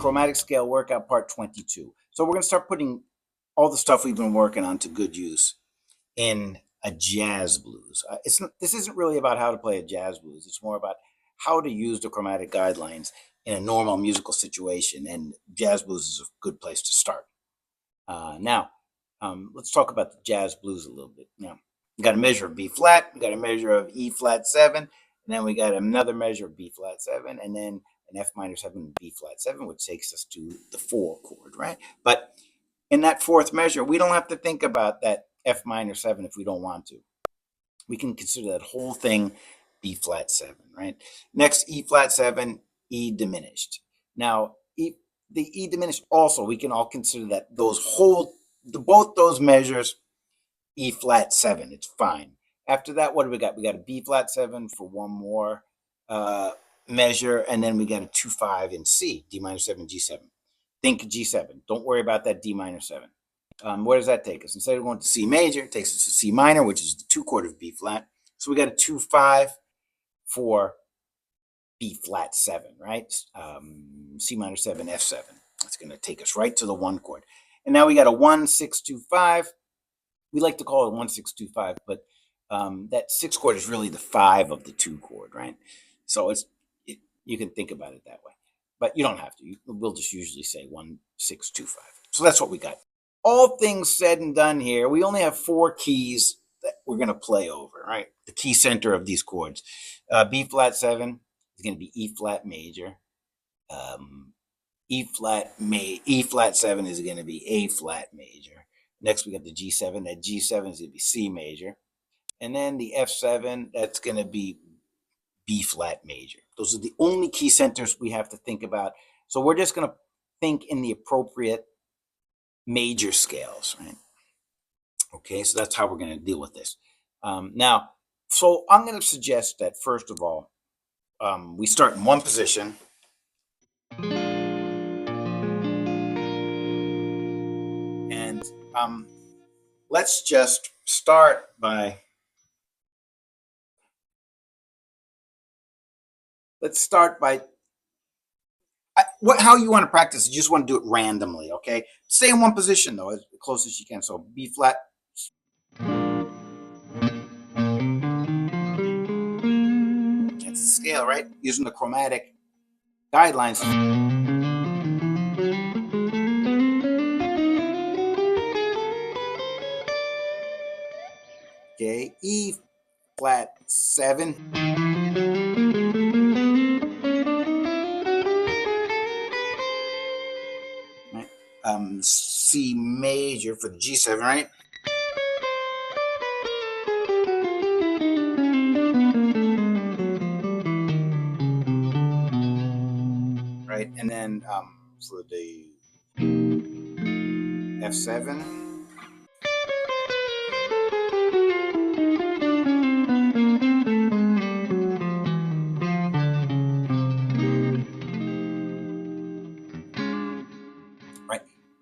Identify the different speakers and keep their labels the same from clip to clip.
Speaker 1: Chromatic Scale Workout Part 22. So we're going to start putting all the stuff we've been working on to good use in a jazz blues. This isn't really about how to play a jazz blues. It's more about how to use the chromatic guidelines in a normal musical situation, and jazz blues is a good place to start. Now, let's talk about the jazz blues a little bit. Now, we got a measure of B flat, we got a measure of E flat 7, and then we got another measure of B flat 7, and then an F minor 7 and B flat 7, which takes us to the 4 chord, right? But in that fourth measure, we don't have to think about that F minor 7 if we don't want to. We can consider that whole thing B flat 7, right? Next, E flat 7, E diminished. Now, the E diminished also, we can all consider that both those measures E flat 7. It's fine. After that, what do we got? We got a B flat 7 for one more measure, and then we got a 2-5 in C, D minor 7, G7. Think G7. Don't worry about that D minor 7. Where does that take us? Instead of going to C major, it takes us to C minor, which is the 2 chord of B flat. So we got a 2-5 for B flat 7, right? C minor 7, F7. That's going to take us right to the 1 chord. And now we got a 1-6-2-5. We like to call it 1-6-2-5, but that 6 chord is really the 5 of the 2 chord, right? So you can think about it that way, but you don't have to. We'll just usually say 1-6-2-5. So that's what we got. All things said and done here, we only have 4 keys that we're going to play over, right? The key center of these chords. B flat 7 is going to be E flat major. E flat 7 is going to be A flat major. Next, we got the G7. That G7 is going to be C major. And then the F7, that's going to be B flat major. Those are the only key centers we have to think about. So we're just going to think in the appropriate major scales, right? Okay, so that's how we're going to deal with this. Now, so I'm going to suggest that first of all, we start in one position. And let's just start by how you want to practice. You just want to do it randomly, okay? Stay in one position though, as close as you can. So B flat. That's the scale, right? Using the chromatic guidelines. Okay, E flat 7. C major for the G7, right? Right, and then for the F7.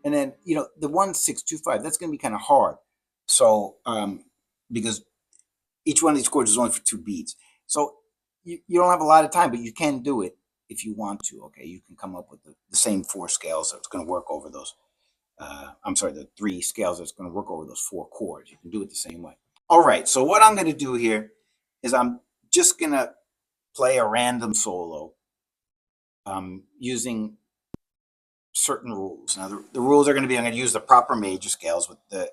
Speaker 1: And then, the 1-6-2-5, that's going to be kind of hard. So, because each one of these chords is only for 2 beats. So you don't have a lot of time, but you can do it if you want to, okay? You can come up with the same 4 scales that's going to work over those. The 3 scales that's going to work over those 4 chords. You can do it the same way. All right, so what I'm going to do here is I'm just going to play a random solo using certain rules. Now, the rules are going to be, I'm going to use the proper major scales with the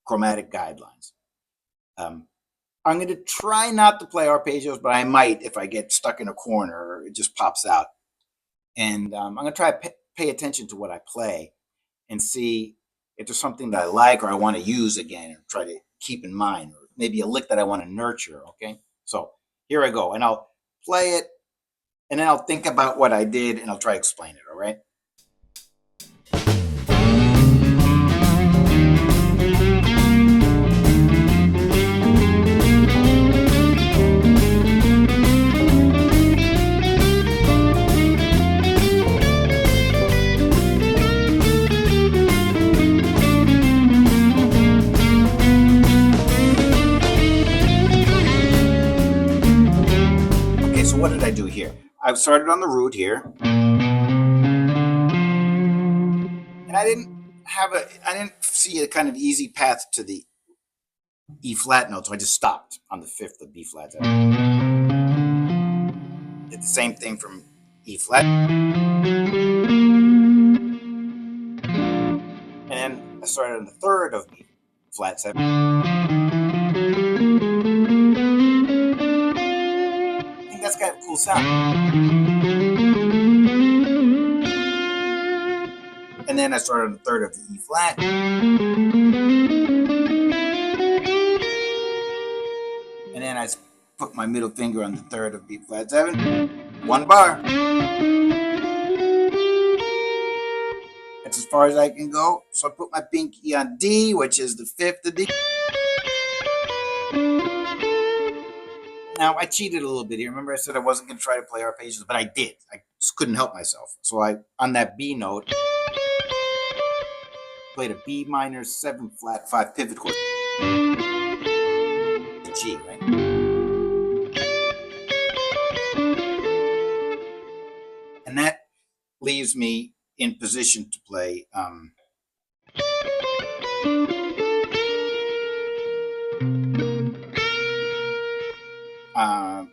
Speaker 1: chromatic guidelines. I'm going to try not to play arpeggios, but I might if I get stuck in a corner or it just pops out. And I'm going to try to pay attention to what I play and see if there's something that I like or I want to use again or try to keep in mind, or maybe a lick that I want to nurture, okay? So here I go, and I'll play it, and then I'll think about what I did, and I'll try to explain it, all right? What did I do here? I've started on the root here. And I didn't see a kind of easy path to the E flat note, so I just stopped on the fifth of B flat. Did the same thing from E flat, and then I started on the third of B flat 7. I think that's kind of a cool sound. And then I started on the third of the E flat. And then I put my middle finger on the third of B flat 7. 1 bar. That's as far as I can go. So I put my pinky on D, which is the fifth of D. Now I cheated a little bit here. Remember I said I wasn't going to try to play arpeggios, but I did. I just couldn't help myself. So I, on that B note, played a B minor 7 flat 5 pivot chord. G, right? And that leaves me in position to play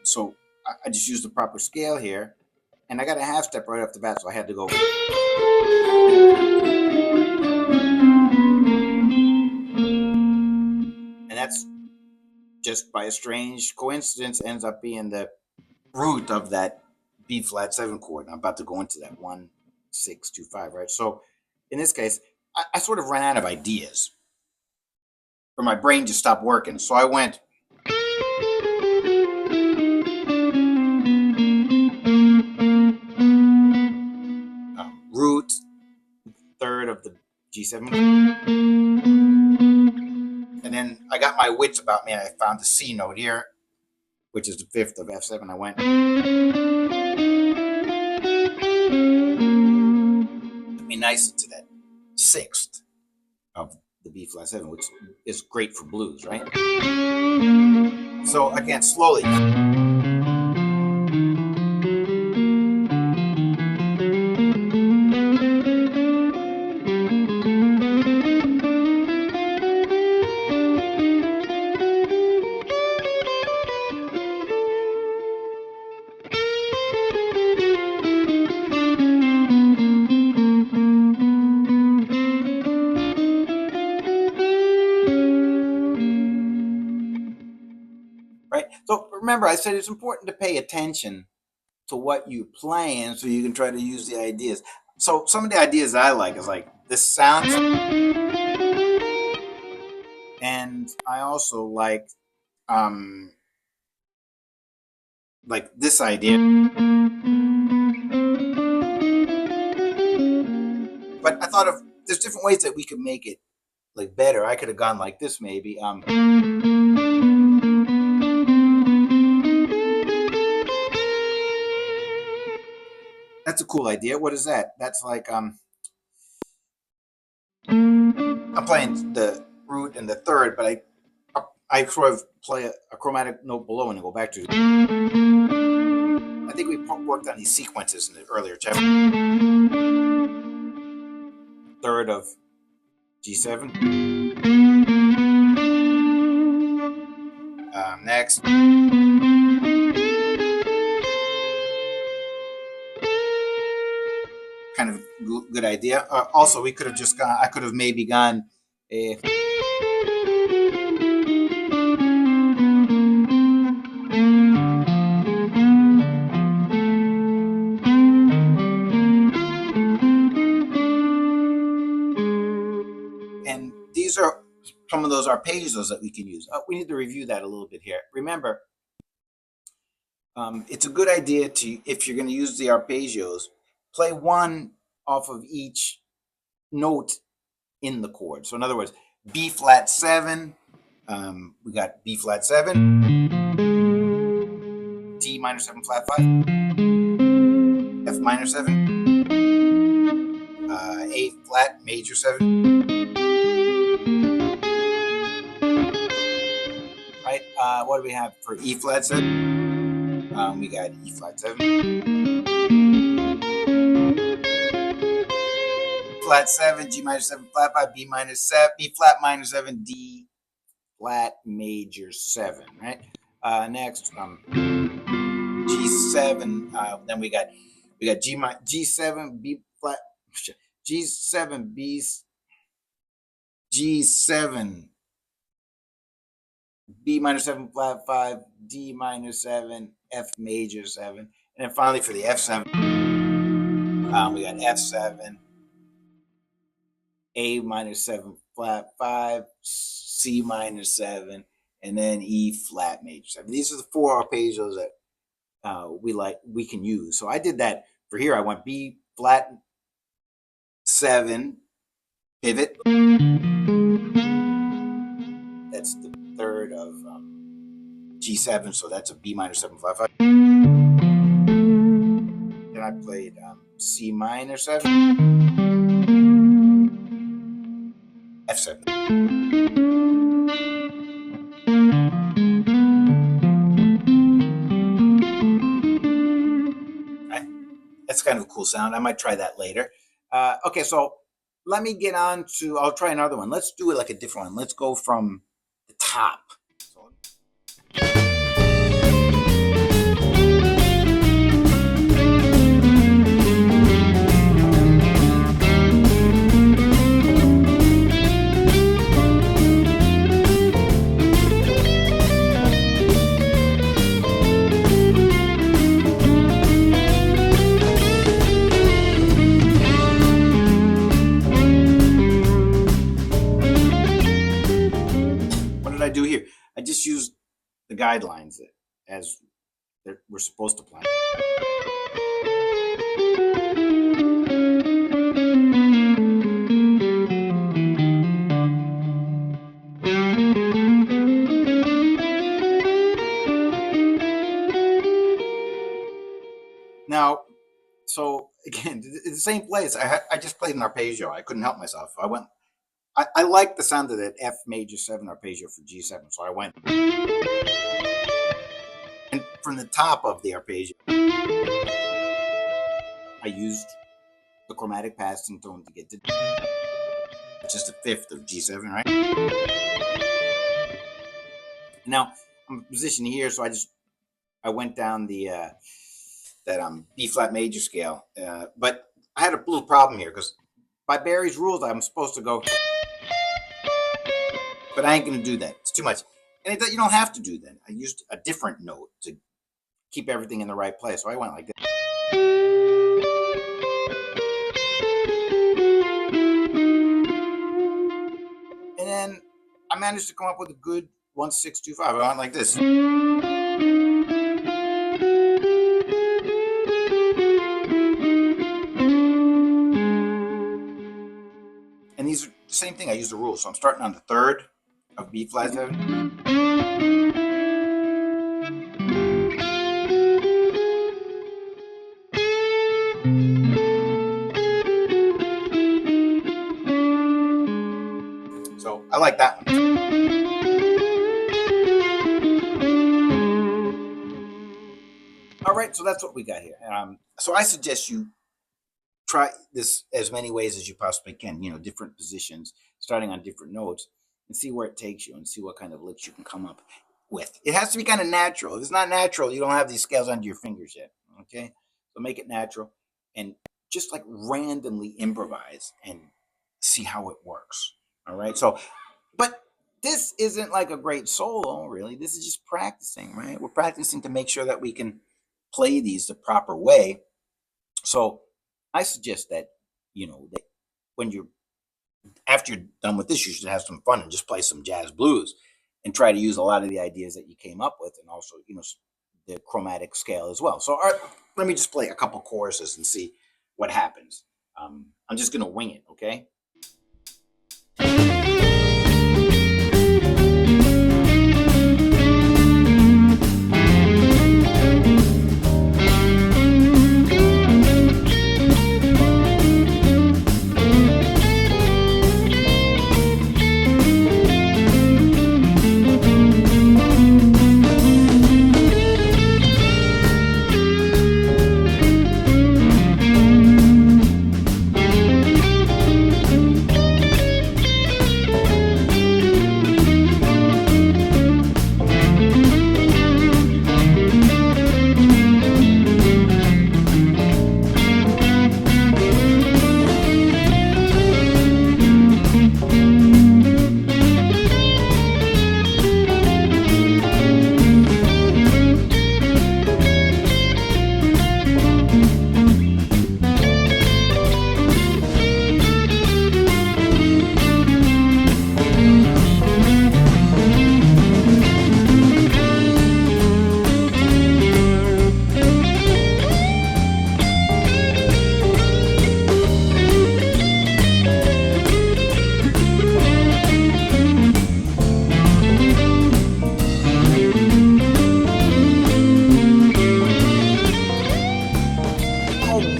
Speaker 1: so I just used the proper scale here, and I got a half step right off the bat, so I had to go. And that's just by a strange coincidence ends up being the root of that B flat 7 chord. And I'm about to go into that 1 6 2 5, right? So in this case, I sort of ran out of ideas, or my brain just stopped working. So I went. Root, third of the G7. And then I got my wits about me and I found the C note here, which is the fifth of F7. I went. Took me nice into that sixth of the B flat 7, which is great for blues, right? So again, slowly. Right? So remember, I said it's important to pay attention to what you're playing so you can try to use the ideas. So some of the ideas I like is like this sound, and I also like this idea. But I thought of there's different ways that we could make it like better. I could have gone like this maybe. That's a cool idea. What is that? That's like I'm playing the root and the third, but I sort of play a chromatic note below and go back to. I think we worked on these sequences in the earlier chapter. Third of G7. Next. Kind of good idea. Also, we could have just gone. I could have maybe gone. And these are some of those arpeggios that we can use. We need to review that a little bit here. Remember, it's a good idea to, if you're going to use the arpeggios, play one off of each note in the chord. So in other words, B flat 7, we got B flat 7, D minor 7 flat 5, F minor 7, A flat major 7. Right? What do we have for E flat 7? We got E flat 7. flat 7, G minor 7 flat 5, B minor 7, B flat minor 7, D flat major 7, right? Next, G7. Then we got G7 B flat, G7 B, G7 B minor 7 flat 5, D minor 7, F major 7, and then finally for the F7, we got F7, A minor 7 flat 5, C minor 7, and then E flat major 7. These are the 4 arpeggios that we can use. So I did that for here. I went B flat 7, pivot. That's the third of G7, so that's a B minor 7 flat 5. Then I played C minor 7, F7. Right? That's kind of a cool sound. I might try that later. Okay, so let me get on to, I'll try another one. Let's do it like a different one. Let's go from the top. I do here. I just used the guidelines as we're supposed to play. Now, so again, the same place. I just played an arpeggio. I couldn't help myself. I like the sound of that F major 7 arpeggio for G7, so I went. And from the top of the arpeggio, I used the chromatic passing tone to get to just a fifth of G7, right? Now I'm positioned here, so I went down that B flat major scale, but I had a little problem here because by Barry's rules, I'm supposed to go. But I ain't going to do that. It's too much. And you don't have to do that. I used a different note to keep everything in the right place. So I went like this. And then I managed to come up with a good 1-6-2-5. I went like this. And these are the same thing. I used the rules. So I'm starting on the third of B flat 7. So I like that one. All right, so that's what we got here. So I suggest you try this as many ways as you possibly can, different positions, starting on different notes, and see where it takes you and see what kind of licks you can come up with. It has to be kind of natural. If it's not natural, you don't have these scales under your fingers yet, okay? So make it natural and just like randomly improvise and see how it works, all right? So, but this isn't like a great solo, really. This is just practicing, right? We're practicing to make sure that we can play these the proper way. So I suggest that, that when after you're done with this, you should have some fun and just play some jazz blues and try to use a lot of the ideas that you came up with and also, the chromatic scale as well. So let me just play a couple choruses and see what happens. I'm just going to wing it, okay?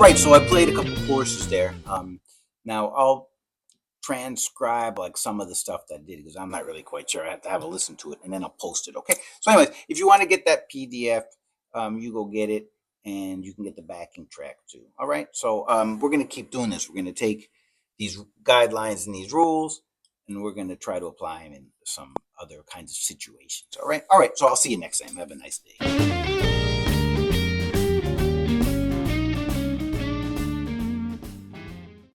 Speaker 1: Right, so I played a couple courses there. Now I'll transcribe like some of the stuff that I did because I'm not really quite sure. I have to have a listen to it and then I'll post it. Okay. So, anyways, if you want to get that PDF, you go get it and you can get the backing track too. All right. So we're gonna keep doing this. We're gonna take these guidelines and these rules, and we're gonna try to apply them in some other kinds of situations. All right. All right. So I'll see you next time. Have a nice day.